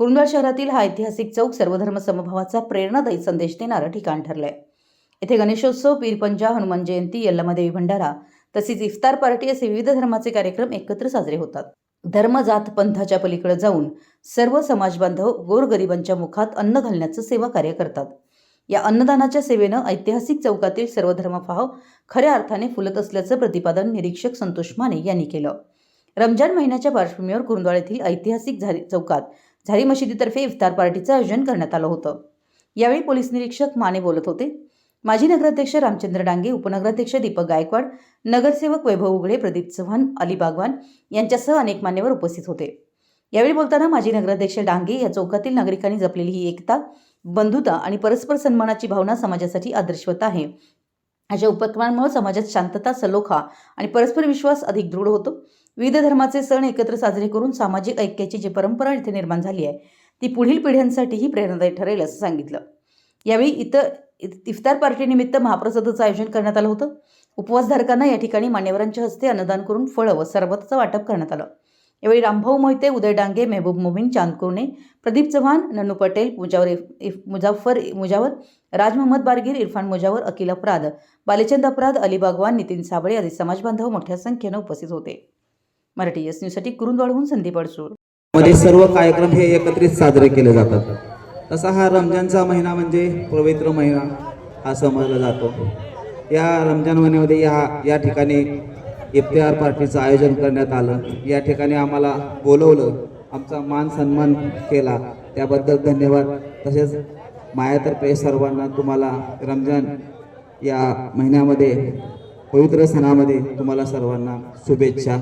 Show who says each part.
Speaker 1: कुरुंदवाड शहरातील हा ऐतिहासिक चौक सर्वधर्म समभावाचा प्रेरणादायी संदेश देणारं ठिकाण ठरलंय। येथे गणेशोत्सव, पीरपंजा, हनुमान जयंती, यल्लमादेवी भंडारा तसेच इफ्तार पार्टी असे विविध धर्माचे कार्यक्रम एकत्र साजरे होतात। धर्म जात पंथाच्या पलीकडे जाऊन सर्व समाज बांधव गोरगरिबांच्या मुखात अन्न घालण्याचं सेवा कार्य करतात। या अन्नदानाच्या सेवेनं ऐतिहासिक चौकातील सर्व धर्मभाव खऱ्या अर्थाने फुलत असल्याचं प्रतिपादन निरीक्षक संतोष माने यांनी केलं। रमजान महिन्याच्या पार्श्वभूमीवर कुरुंदवाड येथील ऐतिहासिक चौकात झारी मशिदीतर्फे इफ्तार पार्टीचं आयोजन करण्यात आलं होतं। यावेळी पोलीस निरीक्षक माने बोलत होते। माजी नगराध्यक्ष रामचंद्र डांगे, उपनगराध्यक्ष दीपक गायकवाड, नगरसेवक वैभव उघडे, प्रदीप चव्हाण, अली बागवान यांच्यासह अनेक मान्यवर उपस्थित होते। यावेळी बोलताना माजी नगराध्यक्ष डांगे या चौकातील नागरिकांनी जपलेली ही एकता, बंधुता आणि परस्पर सन्मानाची भावना समाजासाठी आदर्शवत आहे। अशा उपक्रमांमुळे समाजात शांतता, सलोखा आणि परस्पर विश्वास अधिक दृढ होतो। विविध धर्माचे सण एकत्र साजरे करून सामाजिक ऐक्याची जी परंपरा इथे निर्माण झाली आहे ती पुढील पिढ्यांसाठीही प्रेरणादायी ठरेल असं सांगितलं। यावेळी इफ्तार पार्टीनिमित्त महाप्रसादाचं आयोजन करण्यात आलं होतं। उपवासधारकांना या ठिकाणी मान्यवरांच्या हस्ते अन्नदान करून फळं व सरबताचं वाटप करण्यात आलं। यावेळी रामभाऊ मोहिते, उदय डांगे, मेहबूब मोमीन, चांद कोरणे, प्रदीप चव्हाण, नन्नू पटेल, मुजावर, राज मोहम्मद बारगीर, इरफान मुजावर, अकिल अपराध, बालेचंद अपराध, अली बागवान, नितीन साबळे आदी समाजबांधव मोठ्या संख्येनं उपस्थित होते। मराठी एस न्यूजसाठी कुरुंदवाडहून संदीप अडसूळ।
Speaker 2: मध्ये सर्व कार्यक्रम हे एकत्रित साजरे केले जातात। तसा हा रमजानचा महिना म्हणजे पवित्र महिना हा समजला जातो। या रमजान महिन्यामध्ये या ठिकाणी इफ्तार पार्टीचं आयोजन करण्यात आलं। या ठिकाणी आम्हाला बोलवलं, आमचा मान सन्मान केला, त्याबद्दल धन्यवाद। तसेच माझ्यातर्फे सर्वांना तुम्हाला रमजान या महिन्यामध्ये पवित्र सणामध्ये तुम्हाला सर्वांना शुभेच्छा।